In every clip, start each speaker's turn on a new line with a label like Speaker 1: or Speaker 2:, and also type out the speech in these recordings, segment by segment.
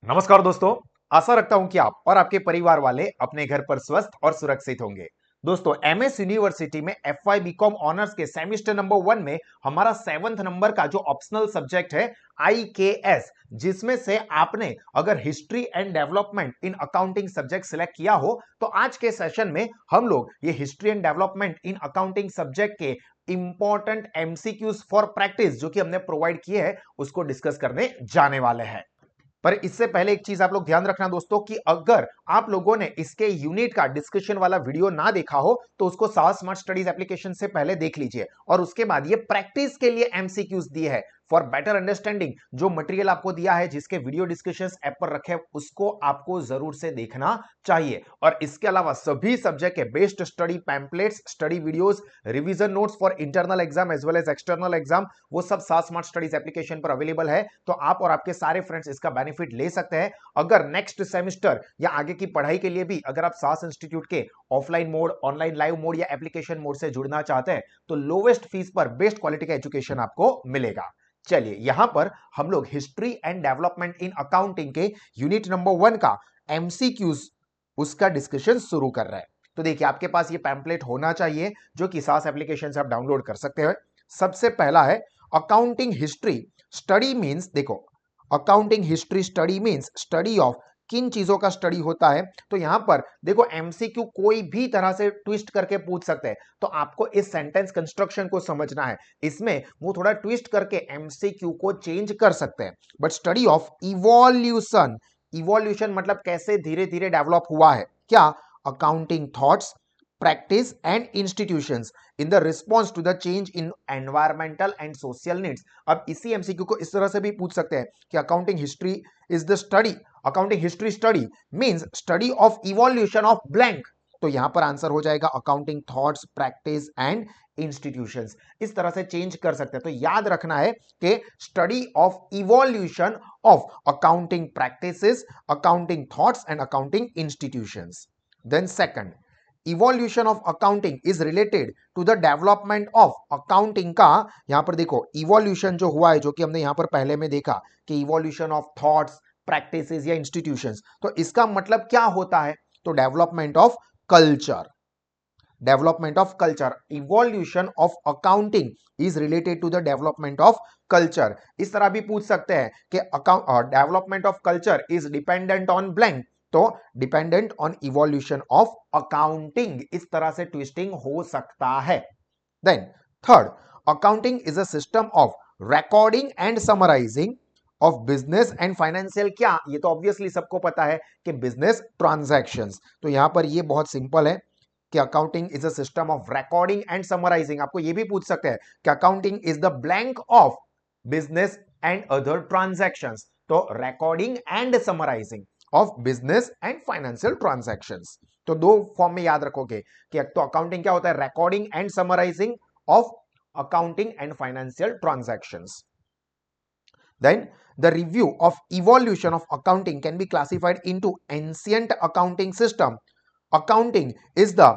Speaker 1: नमस्कार दोस्तों। आशा रखता हूं कि आप और आपके परिवार वाले अपने घर पर स्वस्थ और सुरक्षित होंगे। दोस्तों, एमएस यूनिवर्सिटी में एफवाई बीकॉम ऑनर्स के सेमेस्टर नंबर 1 में हमारा 7th नंबर का जो ऑप्शनल सब्जेक्ट है आईकेएस, जिसमें से आपने अगर history and development in accounting subject select किया हो तो आज के सेशन में हम लोग ये history and development in accounting subject के इंपॉर्टेंट एमसीक्यूज फॉर प्रैक्टिस जो कि हमने प्रोवाइड किए हैं उसको डिस्कस करने जाने वाले हैं। पर इससे पहले एक चीज आप लोग ध्यान रखना दोस्तों कि अगर आप लोगों ने इसके यूनिट का डिस्कशन वाला वीडियो ना देखा हो तो उसको साहस स्मार्ट स्टडीज एप्लीकेशन से पहले देख लीजिए और उसके बाद ये प्रैक्टिस के लिए एमसीक्यूज दिए हैं फॉर बेटर अंडरस्टैंडिंग। जो मटेरियल आपको दिया है जिसके वीडियो डिस्कशन ऐप पर रखे उसको आपको जरूर से देखना चाहिए। और इसके अलावा सभी सब्जेक्ट के best study pamphlets, study videos, revision notes for internal exam as well as external exam वो सब साहस स्मार्ट स्टडीज एप्लीकेशन पर अवेलेबल है। तो आप और आपके सारे फ्रेंड्स इसका बेनिफिट ले सकते हैं। अगर नेक्स्ट सेमेस्टर या आगे की पढ़ाई के लिए भी अगर आप साहस इंस्टीट्यूट के offline mode, online live mode या एप्लीकेशन मोड से जुड़ना चाहते हैं तो लोवेस्ट फीस पर बेस्ट क्वालिटी का एजुकेशन आपको मिलेगा। चलिए, यहां पर हम लोग history and development in accounting के यूनिट नंबर 1 का एमसीक्यूज उसका डिस्कशन शुरू कर रहे हैं। तो देखिए, आपके पास ये पैम्पलेट होना चाहिए जो कि सास एप्लीकेशन से आप डाउनलोड कर सकते हैं। सबसे पहला है अकाउंटिंग हिस्ट्री स्टडी मींस, देखो accounting history study means study of kin चीजों का स्टडी होता है। तो यहां पर देखो एमसीक्यू कोई भी तरह से ट्विस्ट करके पूछ सकते हैं, तो आपको इस सेंटेंस कंस्ट्रक्शन को समझना है। इसमें वो थोड़ा ट्विस्ट करके एमसीक्यू को चेंज कर सकते हैं। But study of evolution, evolution मतलब कैसे धीरे धीरे डेवलप हुआ है क्या, accounting thoughts, practice and institutions in the response to the change in environmental and social needs। अब इसी एमसीक्यू को इस तरह से भी पूछ सकते हैं कि accounting history is the study, accounting history study means study of evolution of blank. तो यहां पर आंसर हो जाएगा accounting thoughts, practice and institutions. इस तरह से चेंज कर सकते हैं। तो याद रखना है कि study of evolution of accounting practices, accounting thoughts and accounting institutions. Then second, evolution of accounting is related to the development of accounting का। यहां पर देखो इवोल्यूशन जो हुआ है, जो कि हमने यहां पर पहले में देखा कि इवोल्यूशन ऑफ थॉट्स, प्रैक्टिसेस या इंस्टीट्यूशंस, तो इसका मतलब क्या होता है, तो development of culture, development of culture. Evolution of accounting is related to the development of culture. इस तरह भी पूछ सकते हैं कि development of culture is dependent on blank, तो dependent on evolution of accounting. इस तरह से ट्विस्टिंग हो सकता है। Then third, accounting is a system of recording and summarising of business and financial, क्या, ये तो ऑब्वियसली सबको पता है कि बिजनेस ट्रांजैक्शंस। तो यहां पर ये बहुत सिंपल है कि accounting is a system of recording and summarising. आपको ये भी पूछ सकते हैं कि accounting is the blank of business and other transactions, तो recording and summarising of business and financial transactions. तो दो फॉर्म में याद रखोगे कि तो अकाउंटिंग क्या होता है, recording and summarising of accounting and financial transactions. Then the review of evolution of accounting can be classified into ancient accounting system. Accounting is the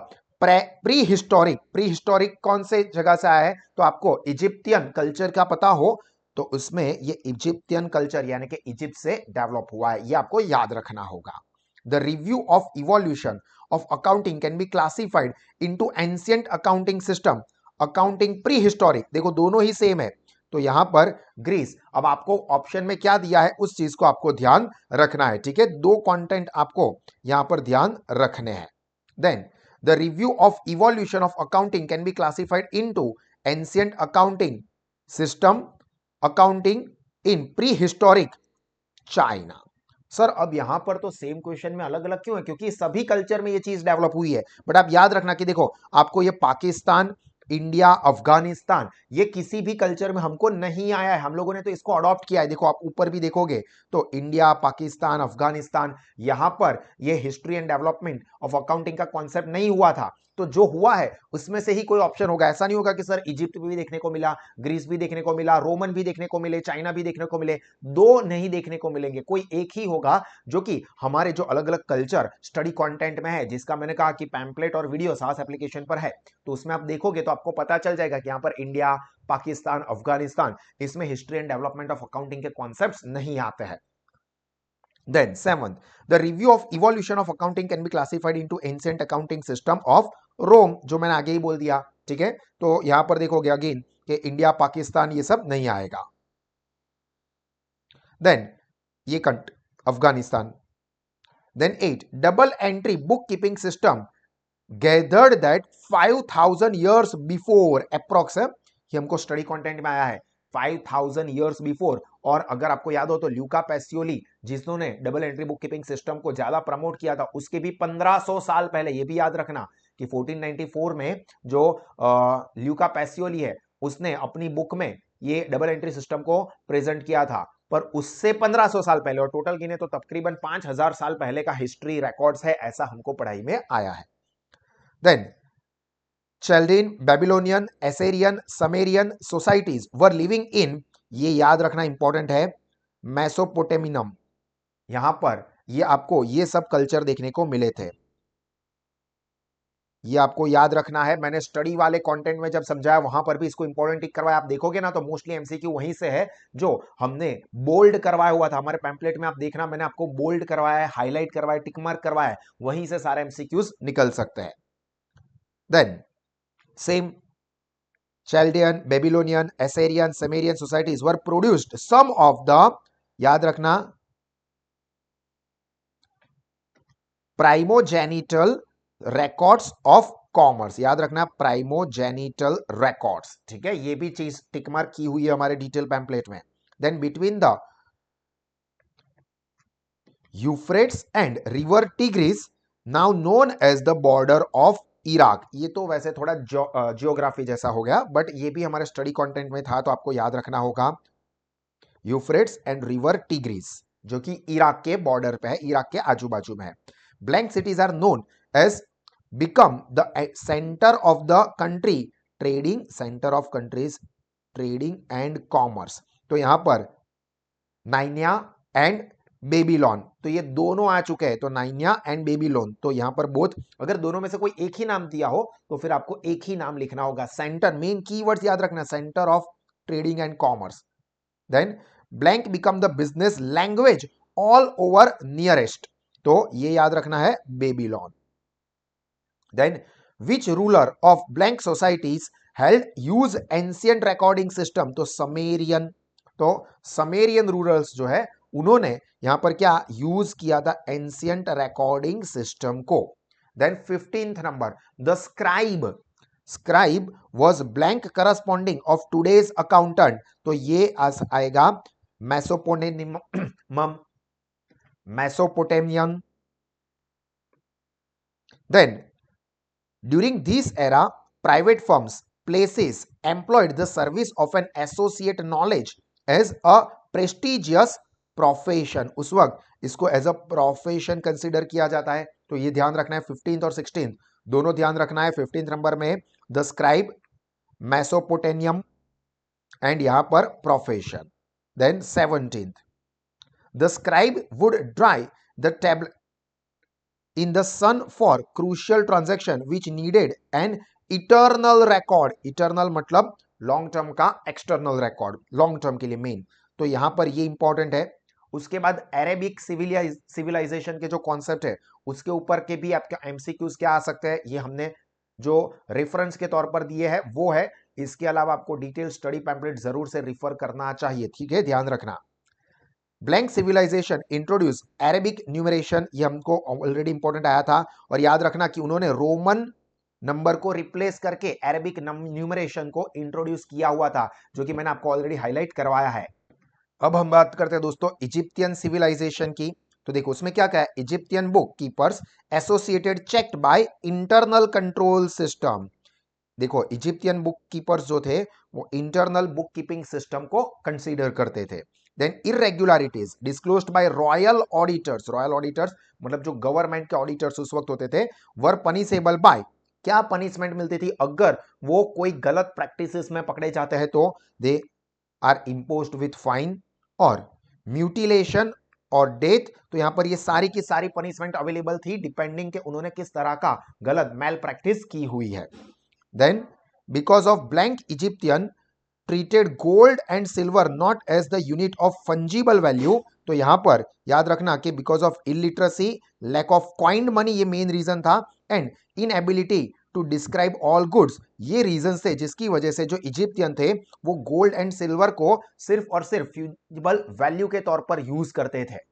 Speaker 1: prehistoric, prehistoric कौन से जगह से आया है, तो आपको इजिप्टियन कल्चर का पता हो तो उसमें ये इजिप्टियन कल्चर यानी कि इजिप्ट से डेवलप हुआ है, ये आपको याद रखना होगा। The review of evolution of accounting can be classified into ancient accounting system, accounting prehistoric, देखो दोनों ही सेम है। तो यहां पर ग्रीस, अब आपको ऑप्शन में क्या दिया है उस चीज को आपको ध्यान रखना है, ठीक है। दो कंटेंट आपको यहां पर ध्यान रखने हैं। Then the review of evolution of accounting can be classified into ancient accounting system, accounting in pre historic China. Sir अब यहां पर तो सेम क्वेश्चन में अलग अलग क्यों है, क्योंकि सभी कल्चर में ये चीज डेवलप हुई है। बट आप याद रखना कि देखो आपको ये पाकिस्तान, इंडिया, अफगानिस्तान, ये किसी भी कल्चर में हमको नहीं आया है, हम लोगों ने तो इसको अडॉप्ट किया है। देखो आप ऊपर भी देखोगे तो इंडिया, पाकिस्तान, अफगानिस्तान, यहां पर ये history and development of accounting का कॉन्सेप्ट नहीं हुआ था। तो जो हुआ है उसमें से ही कोई ऑप्शन होगा। ऐसा नहीं होगा कि सर इजिप्ट भी देखने को मिला, ग्रीस भी देखने को मिला, रोमन भी देखने को मिले, चाइना भी देखने को मिले, दो नहीं देखने को मिलेंगे, कोई एक ही होगा जो कि हमारे जो अलग अलग कल्चर स्टडी कंटेंट में है, जिसका मैंने कहा कि पैम्पलेट और वीडियो सास एप्लीकेशन पर है। तो उसमें आप देखोगे तो आपको पता चल जाएगा कि यहां पर इंडिया, पाकिस्तान, अफगानिस्तान, इसमें history and development of accounting के कॉन्सेप्ट्स नहीं आते हैं। Then seventh, the review of evolution of accounting can be classified into ancient accounting system of Rome, जो मैंने आगे ही बोल दिया, ठीक है। तो यहां पर देखोगे अगेन कि इंडिया पाकिस्तान ये सब नहीं आएगा। देन ये Afghanistan. Then 8, double entry book keeping system gathered that 5000 years before approx, ये हमको स्टडी कंटेंट में आया है 5000 years बिफोर। और अगर आपको याद हो तो ल्यूका पैसियोली जिन्होंने double entry book keeping system को ज्यादा प्रमोट किया था, उसके भी 1500 साल पहले, ये भी याद रखना कि 1494 में जो ल्यूका पैसियोली है उसने अपनी बुक में ये डबल एंट्री सिस्टम को प्रेजेंट किया था, पर उससे 1500 साल पहले और टोटल गिने तो तकरीबन 5000 साल पहले का हिस्ट्री रिकॉर्ड्स है, ऐसा हमको पढ़ाई में आया है। Then Chaldean, Babylonian, Assyrian, Sumerian societies were living in, ये याद रखना इंपॉर्टेंट है, मेसोपोटेमियम। यहां पर ये आपको ये सब कल्चर देखने को मिले थे, ये आपको याद रखना है। मैंने स्टडी वाले कंटेंट में जब समझाया वहां पर भी इसको इंपॉर्टेंट टिक करवाया, आप देखोगे ना तो मोस्टली एमसीक्यू वहीं से है जो हमने बोल्ड करवाया हुआ था हमारे पैम्पलेट में। आप देखना मैंने आपको बोल्ड करवाया है, हाईलाइट करवाया, टिक मार्क करवाया है, वहीं से सारे एमसीक्यूज निकल सकते हैं। Then same Chaldean, Babylonian, Assyrian, Sumerian societies were produced. Some of the, याद रखना, primogenital records of commerce, याद रखना primogenital records, ठीक है। ये भी चीज टिक मार्क की हुई है हमारे डिटेल पैम्पलेट में। Then between the Euphrates and river Tigris, now known as the border of Iraq, ये तो वैसे थोड़ा जियोग्राफी जैसा हो गया, बट ये भी हमारे स्टडी कंटेंट में था तो आपको याद रखना होगा। यूफ्रेट्स एंड रिवर टिग्रिस जो कि इराक के बॉर्डर पे है, इराक के आजू बाजू में है। Blank cities are known as become the centre of the country trading, centre of countries trading and commerce. तो यहां पर नाइनिया एंड बेबीलोन, तो ये दोनों आ चुके हैं, तो नाइनिया एंड बेबीलोन, तो यहां पर बोथ, अगर दोनों में से कोई एक ही नाम दिया हो तो फिर आपको एक ही नाम लिखना होगा। सेंटर, मेन कीवर्ड्स याद रखना, centre of trading and commerce. Then blank become the business language all over nearest, तो ये याद रखना है Babylon. Then which ruler of blank societies held use ancient recording system, तो समेरियन, तो समेरियन रूलर्स जो है उन्होंने यहां पर क्या यूज किया था, एंशियंट रिकॉर्डिंग सिस्टम को। Then 15th number, the scribe, scribe was blank corresponding of today's accountant, तो ये आएगा Mesopotamian. Then during this era private firms places employed the service of an associate knowledge as a prestigious profession, उस वक्त इसको as a profession consider किया जाता है, तो ये ध्यान रखना है। 15th और 16th दोनों ध्यान रखना है। 15th नंबर में द स्क्राइब, मेसोपोटेमियम एंड यहां पर profession. Then 17th, the scribe would dry the table in the sun for crucial transaction which needed an eternal record, eternal मतलब लॉन्ग टर्म का एक्सटर्नल रिकॉर्ड, लॉन्ग टर्म के लिए main, तो यहां पर ये इंपॉर्टेंट है। उसके बाद अरेबिक सिविलाइजेशन के जो कॉन्सेप्ट है उसके ऊपर के भी आपके एमसीक्यूज क्या आ सकते हैं, ये हमने जो रेफरेंस के तौर पर दिए हैं वो है। इसके अलावा आपको डिटेल स्टडी पैम्पलेट जरूर से रिफर करना चाहिए, ठीक है, ध्यान रखना। Blank civilisation introduce Arabic numeration, ये हमको ऑलरेडी इंपॉर्टेंट आया था, और याद रखना कि उन्होंने रोमन नंबर को रिप्लेस करके अरेबिक न्यूमरेशन को इंट्रोड्यूस किया हुआ था, जो कि मैंने आपको ऑलरेडी हाईलाइट करवाया है। अब हम बात करते हैं दोस्तों इजिप्टियन सिविलाइजेशन की, तो देखो उसमें क्या क्या है, Egyptian book keepers associated checked by internal control system. देखो इजिप्टियन बुक कीपर्स जो थे वो इंटरनल बुक कीपिंग सिस्टम को कंसीडर करते थे। Then irregularities disclosed by royal auditors, royal auditors मतलब जो गवर्नमेंट के ऑडिटर्स उस वक्त होते थे, वर पनिशेबल बाय, क्या पनिशमेंट मिलती थी अगर वो कोई गलत प्रैक्टिसेस में पकड़े जाते हैं, तो they are imposed with fine और म्यूटिलेशन और डेथ। तो यहां पर ये सारी की सारी पनिशमेंट अवेलेबल थी डिपेंडिंग के उन्होंने किस तरह का गलत मैल प्रैक्टिस की हुई है। Then, because of blank Egyptian treated gold and silver not as the unit of fungible value. तो यहां पर याद रखना कि because of illiteracy, lack of coined money, ये मेन रीजन था, and inability to describe all goods, ये reason थे जिसकी वजह से जो इजिप्तियन थे वो गोल्ड एंड सिल्वर को सिर्फ और सिर्फ फ्यूजिबल वैल्यू के तौर पर यूज करते थे।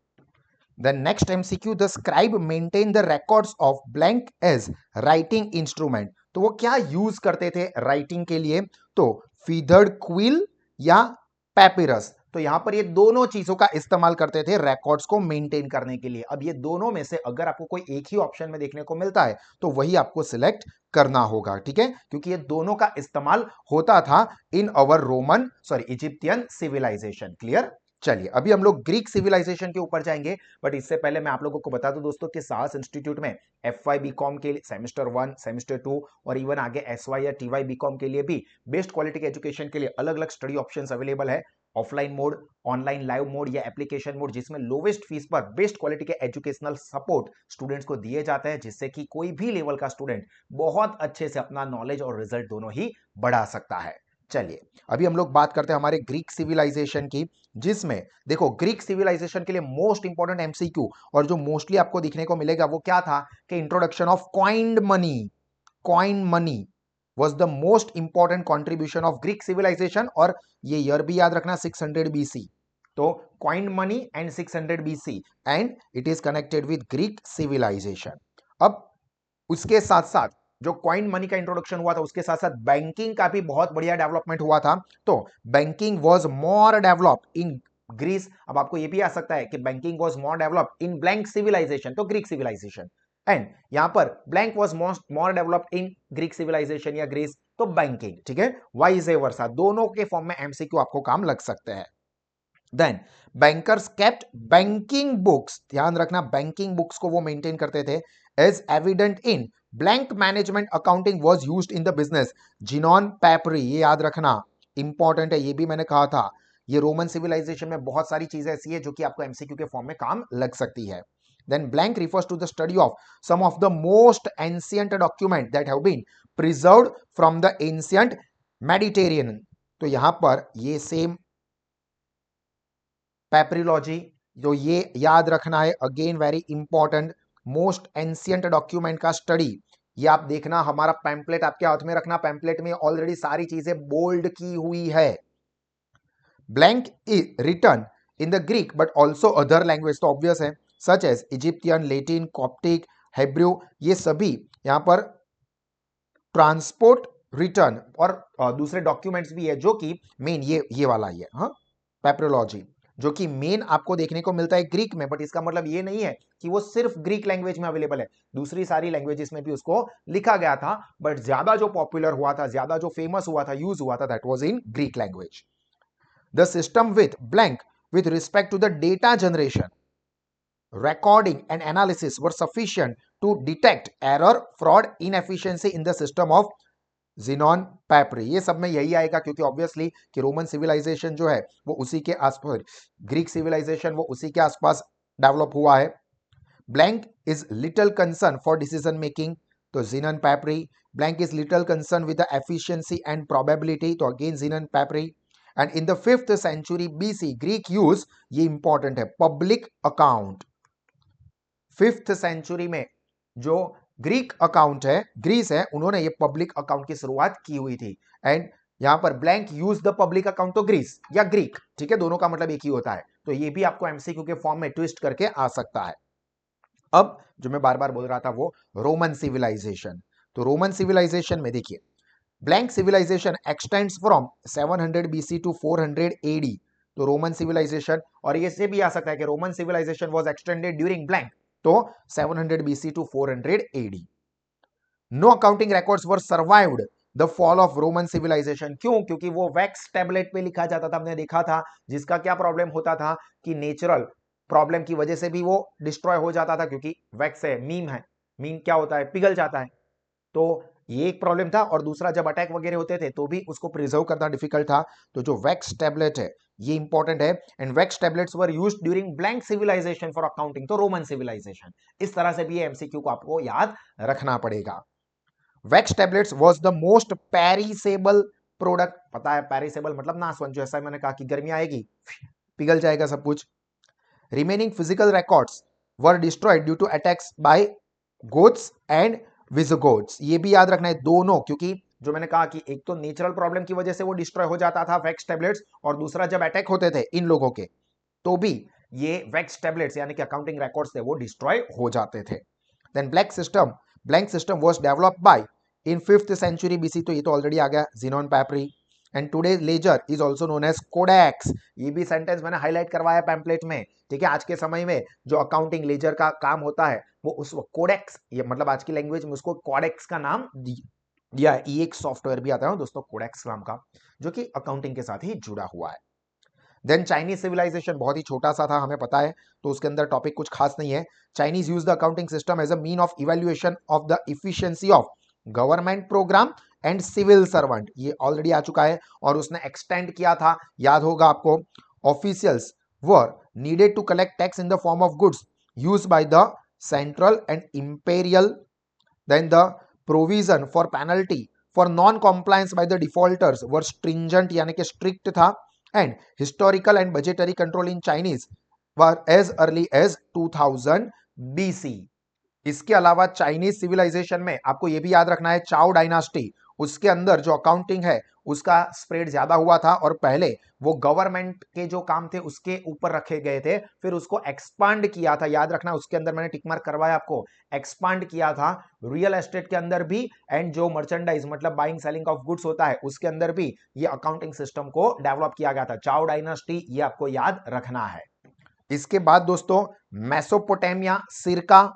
Speaker 1: Then next MCQ, the scribe maintain the records of blank as writing instrument। तो वो क्या यूज करते थे राइटिंग के लिए? तो फीदर्ड क्विल या पैपिरस। तो यहां पर ये दोनों चीजों का इस्तेमाल करते थे रिकॉर्ड्स को मेंटेन करने के लिए। अब ये दोनों में से अगर आपको कोई एक ही ऑप्शन में देखने को मिलता है तो वही आपको सिलेक्ट करना होगा, ठीक है, क्योंकि ये दोनों का इस्तेमाल होता था इन अवर इजिप्तियन सिविलाइजेशन। क्लियर? चलिए अभी हम लोग ग्रीक सिविलाइजेशन के ऊपर जाएंगे, बट इससे पहले मैं आप लोगों को बता दूं दोस्तों कि साहस इंस्टीट्यूट में FY बीकॉम के लिए सेमेस्टर 1, सेमेस्टर 2 और इवन आगे SY या TY बीकॉम के लिए भी बेस्ट क्वालिटी के एजुकेशन के लिए अलग अलग स्टडी ऑप्शंस अवेलेबल है। Offline mode, online live mode या एप्लीकेशन मोड, जिसमें लोवेस्ट फीस पर बेस्ट क्वालिटी के एजुकेशनल सपोर्ट स्टूडेंट्स को दिए जाते हैं, जिससे कि कोई भी लेवल का स्टूडेंट बहुत अच्छे से अपना नॉलेज और रिजल्ट दोनों ही बढ़ा सकता है। चलिए अभी हम लोग बात करते हैं हमारे ग्रीक सिविलाइजेशन की, जिसमें देखो ग्रीक सिविलाइजेशन के लिए मोस्ट इंपॉर्टेंट MCQ और जो मोस्टली आपको दिखने को मिलेगा वो क्या था कि introduction of coined money. Coin money was the most important contribution of Greek civilisation, और ये ईयर भी याद रखना 600 BC। तो coined money and 600 BC and it is connected with Greek civilisation. अब उसके साथ साथ जो कॉइन मनी का इंट्रोडक्शन हुआ था उसके साथ साथ बैंकिंग का भी बहुत बढ़िया डेवलपमेंट हुआ था। तो banking was more developed in Greece. अब आपको ये भी आ सकता है कि banking was more developed in blank civilisation, तो ग्रीक सिविलाइजेशन, एंड यहां पर blank was more developed in Greek civilisation या ग्रीस, तो बैंकिंग, ठीक है, वाइज वर्सा, दोनों के फॉर्म में MCQ आपको काम लग सकते हैं। Then bankers kept banking books, ध्यान रखना बैंकिंग बुक्स को वो मेंटेन करते थे, as evident in blank management accounting was used in the business. Zenon papyri, ये याद रखना इंपॉर्टेंट है, ये भी मैंने कहा था। ये रोमन सिविलाइजेशन में बहुत सारी चीजें ऐसी है जो कि आपको MCQ के फॉर्म में काम लग सकती है। Then blank refers to the study of some of the most ancient document that have been preserved from the ancient Mediterranean। तो यहां पर ये सेम पैपरिलॉजी, जो ये याद रखना है, again very important, most ancient document का स्टडी। ये आप देखना, हमारा पैम्पलेट आपके हाथ में रखना, पैम्पलेट में ऑलरेडी सारी चीजें बोल्ड की हुई है। Blank is return in the Greek but also other language, तो ऑब्वियस है, such as Egyptian, Latin, Coptic, Hebrew, ये सभी यहां पर ट्रांसपोर्ट रिटर्न और दूसरे डॉक्यूमेंट्स भी है, जो कि मेन ये वाला ही है, हाँ, पैपरोलॉजी, जो कि मेन आपको देखने को मिलता है ग्रीक में, बट इसका मतलब ये नहीं है कि वो सिर्फ ग्रीक लैंग्वेज में अवेलेबल है, दूसरी सारी लैंग्वेजेस में भी उसको लिखा गया था, बट ज्यादा जो पॉपुलर हुआ था, ज्यादा जो फेमस हुआ था, यूज हुआ था, that was in Greek language. The system with blank with respect to the data generation, recording and analysis were sufficient to detect error, fraud, inefficiency in the system of Zenon Papri। ये सब में यही आएगा क्योंकि obviously कि Roman civilisation जो है वो उसी के आसपास, ग्रीक सिविलाइजेशन वो उसी के आसपास डेवलप हुआ है। Blank is little concern for decision making, तो Zenon Papri। Blank is little concern with the efficiency and probability, तो again Zenon Papri। And in the 5th century BC Greek use, ये important है, public account. 5th century में जो Greek account है, Greece है, उन्होंने ये पब्लिक अकाउंट की शुरुआत की हुई थी। एंड यहां पर blank use the public account, तो ग्रीस या ग्रीक, ठीक है, दोनों का मतलब एक ही होता है, तो ये भी आपको MCQ के फॉर्म में ट्विस्ट करके आ सकता है। अब जो मैं बार बार बोल रहा था वो रोमन सिविलाइजेशन, तो रोमन सिविलाइजेशन में देखिए blank civilisation extends from 700 BC to 400 AD, तो रोमन सिविलाइजेशन, और ये से भी आ सकता है कि Roman civilisation was extended during blank, तो 700 BC to 400 AD। No accounting records were survived the fall of Roman civilisation, क्यों? क्योंकि वो वैक्स टैबलेट पे लिखा जाता था, हमने देखा था, जिसका क्या प्रॉब्लम होता था कि नेचुरल प्रॉब्लम की वजह से भी वो डिस्ट्रॉय हो जाता था, क्योंकि वैक्स है, मीम है, मीम क्या होता है, पिघल जाता है, तो ये एक प्रॉब्लम था, और दूसरा जब अटैक वगैरह होते थे तो भी उसको प्रिजर्व करना डिफिकल्ट था, तो जो वैक्स टैबलेट है ये इंपॉर्टेंट है। And wax tablets were used during blank civilisation for accounting, तो रोमन सिविलाइजेशन, इस तरह से भी MCQ को आपको याद रखना पड़ेगा। Wax tablets was the most perishable product, पता है पेरिसेबल मतलब नाशवंत, जैसा मैंने कहा कि गर्मी आएगी पिघल जाएगा सब कुछ। Remaining physical records were destroyed due to attacks by Goths and Visigoths. ये भी याद रखना है दोनों, क्योंकि जो मैंने कहा कि एक तो नेचुरल प्रॉब्लम की वजह से वो डिस्ट्रॉय हो जाता था वैक्स टैबलेट्स, और दूसरा जब अटैक होते थे इन लोगों के तो भी ये वैक्स टैबलेट्स यानी कि अकाउंटिंग रिकॉर्ड्स थे वो डिस्ट्रॉय हो जाते थे। Then blank system was developed by in 5th century BC, तो ये तो ऑलरेडी आ गया, Zenon papyri. And today ledger is also known as codex. ये भी सेंटेंस मैंने हाईलाइट करवाया पैम्पलेट में, ठीक है। आज के समय में जो अकाउंटिंग लेजर का काम होता है वो उस कोडेक्स, ये मतलब आज की लैंग्वेज में उसको कोडेक्स का नाम दिया है। ये एक सॉफ्टवेयर भी आता है दोस्तों कोडेक्स नाम का, जो कि अकाउंटिंग के साथ ही जुड़ा हुआ है। देन चाइनीज सिविलाइजेशन बहुत ही छोटा सा था, हमें पता है, तो उसके अंदर टॉपिक कुछ खास नहीं है। Chinese use the accounting system as a mean of evaluation of the efficiency of government program and civil servant. ये ऑलरेडी आ चुका है, और उसने एक्सटेंड किया था, याद होगा आपको। Officials were needed to collect tax in the form of goods used by the central and imperial. Then the provision for penalty for non compliance by the defaulters were stringent, यानी कि strict था। And historical and budgetary control in Chinese were as early as 2000 BC। इसके अलावा Chinese civilisation में आपको यह भी याद रखना है, चाओ डायनास्टी, उसके अंदर जो अकाउंटिंग है उसका स्प्रेड ज्यादा हुआ था, और पहले वो गवर्नमेंट के जो काम थे उसके ऊपर रखे गए थे, फिर उसको एक्सपांड किया था, याद रखना। उसके अंदर मैंने टिक मार्क करवाया आपको, एक्सपांड किया था रियल एस्टेट के अंदर भी, एंड जो मर्चेंडाइज मतलब बाइंग सेलिंग ऑफ गुड्स होता है उसके अंदर भी ये अकाउंटिंग सिस्टम को डेवलप किया गया था। चाओ डायनास्टी, ये आपको याद रखना है। इसके बाद दोस्तों मेसोपोटामिया, सिरका,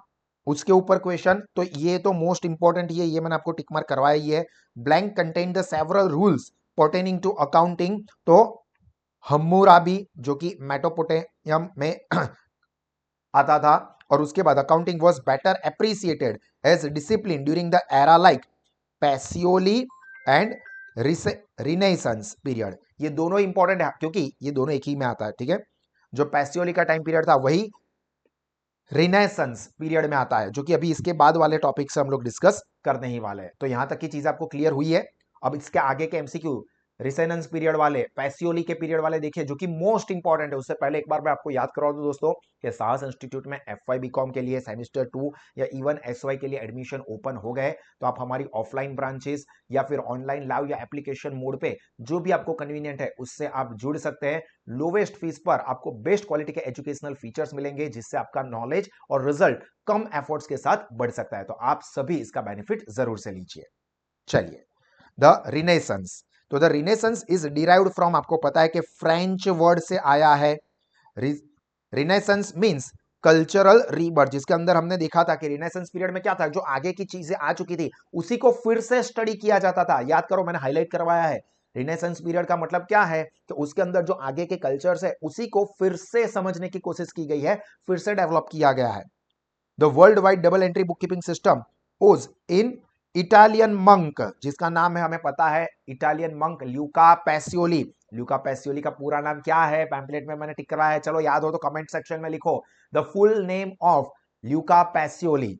Speaker 1: उसके ऊपर क्वेश्चन, तो ये तो मोस्ट इंपॉर्टेंट ये मैंने आपको टिक मार्क करवाया ही है। Blank contain the several rules pertaining to accounting, तो हम्मुराबी जो कि मेसोपोटामिया में आता था। और उसके बाद accounting was better appreciated as discipline during the era like Pacioli and renaissance period. ये दोनों इंपॉर्टेंट है क्योंकि ये दोनों एक ही में आता है, ठीक है। जो पैसियोली का टाइम पीरियड था वही रिनेसेंस पीरियड में आता है, जो कि अभी इसके बाद वाले टॉपिक से हम लोग डिस्कस करने ही वाले हैं। तो यहां तक की चीज आपको क्लियर हुई है। अब इसके आगे के एमसीक्यू रिसेनेंस पीरियड वाले, पैसियोली के पीरियड वाले देखिए, जो कि मोस्ट इंपॉर्टेंट है। उससे पहले एक बार मैं आपको याद करवा दूं दोस्तों कि साहस इंस्टीट्यूट में एफवाई बीकॉम के लिए सेमेस्टर 2 या इवन एसवाई के लिए एडमिशन ओपन हो गए। तो आप हमारी ऑफलाइन ब्रांचेस या फिर ऑनलाइन लाइव या एप्लीकेशन मोड पे जो भी आपको कन्वीनियंट है उससे आप जुड़ सकते हैं। लोवेस्ट फीस पर आपको बेस्ट क्वालिटी के एजुकेशनल फीचर्स मिलेंगे, जिससे आपका नॉलेज और रिजल्ट कम एफर्ट्स के साथ बढ़ सकता है। तो आप सभी इसका बेनिफिट जरूर से लीजिए। चलिए, द रिनेसेंस, तो the renaissance is derived from, आपको पता है कि फ्रेंच वर्ड से आया है। रिनेसेंस मींस कल्चरल रीबर्थ, जिसके अंदर हमने देखा था कि रिनेसेंस पीरियड में क्या था, जो आगे की चीजें आ चुकी थी उसी को फिर से स्टडी किया जाता था। याद करो, मैंने हाईलाइट करवाया है। रिनेसेंस पीरियड का मतलब क्या है कि उसके अंदर जो आगे के कल्चर्स है उसी को फिर से समझने की कोशिश की गई है, फिर से डेवलप किया गया है। The world wide double entry book keeping system ओज इन इटालियन मंक, जिसका नाम है हमें पता है, Italian monk Luca Pacioli. Luca Pacioli का पूरा नाम क्या है, पैम्पलेट में मैंने टिक कराया है, चलो याद हो तो कमेंट सेक्शन में लिखो। The full name of Luca Pacioli,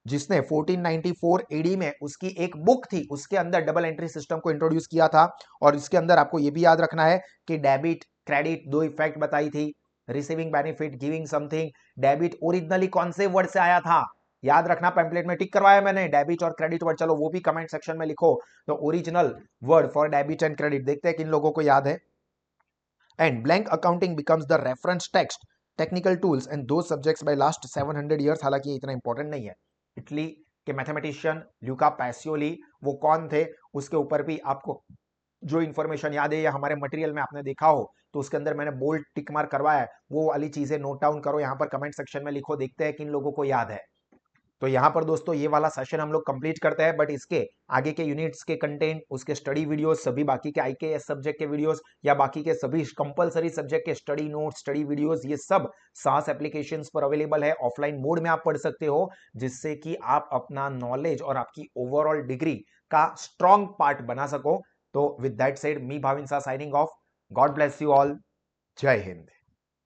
Speaker 1: जिसने 1494 एडी में उसकी एक बुक थी उसके अंदर डबल एंट्री सिस्टम को इंट्रोड्यूस किया था। और इसके अंदर आपको यह भी याद रखना है कि डेबिट क्रेडिट दो इफेक्ट बताई थी, receiving benefit, giving something. Debit originally कौन से वर्ड से आया था, याद रखना, पैम्पलेट में टिक करवाया मैंने, डेबिट और क्रेडिट वर्ड, चलो वो भी कमेंट सेक्शन में लिखो। तो original word for debit and credit, देखते हैं किन लोगों को याद है। And blank accounting becomes the reference text, technical tools and दो सब्जेक्ट्स बाय लास्ट 700 ईयर्स। हालांकि ये इतना इंपॉर्टेंट नहीं है। इटली के मैथमेटिशियन ल्यूका पैसियोली वो कौन थे, उसके ऊपर भी आपको जो इंफॉर्मेशन याद है या हमारे मटेरियल में आपने देखा हो तो उसके अंदर मैंने बोल्ड टिक मार्क करवाया है, वो वाली चीजें नोट डाउन करो, यहां पर कमेंट सेक्शन में लिखो, देखते हैं किन लोगों को याद है। तो यहां पर दोस्तों ये वाला सेशन हम लोग कंप्लीट करते हैं, बट इसके आगे के यूनिट्स के कंटेंट, उसके स्टडी वीडियोस, सभी बाकी के आईकेएस सब्जेक्ट के वीडियोस या बाकी के सभी कंपलसरी सब्जेक्ट के स्टडी नोट्स, स्टडी वीडियोस, ये सब सास एप्लीकेशंस पर अवेलेबल है। ऑफलाइन मोड में आप पढ़ सकते हो, जिससे कि आप अपना नॉलेज और आपकी ओवरऑल डिग्री का स्ट्रॉन्ग पार्ट बना सको। तो विद दैट सेड, मी भाविन सा signing off. God bless you all. जय हिंद।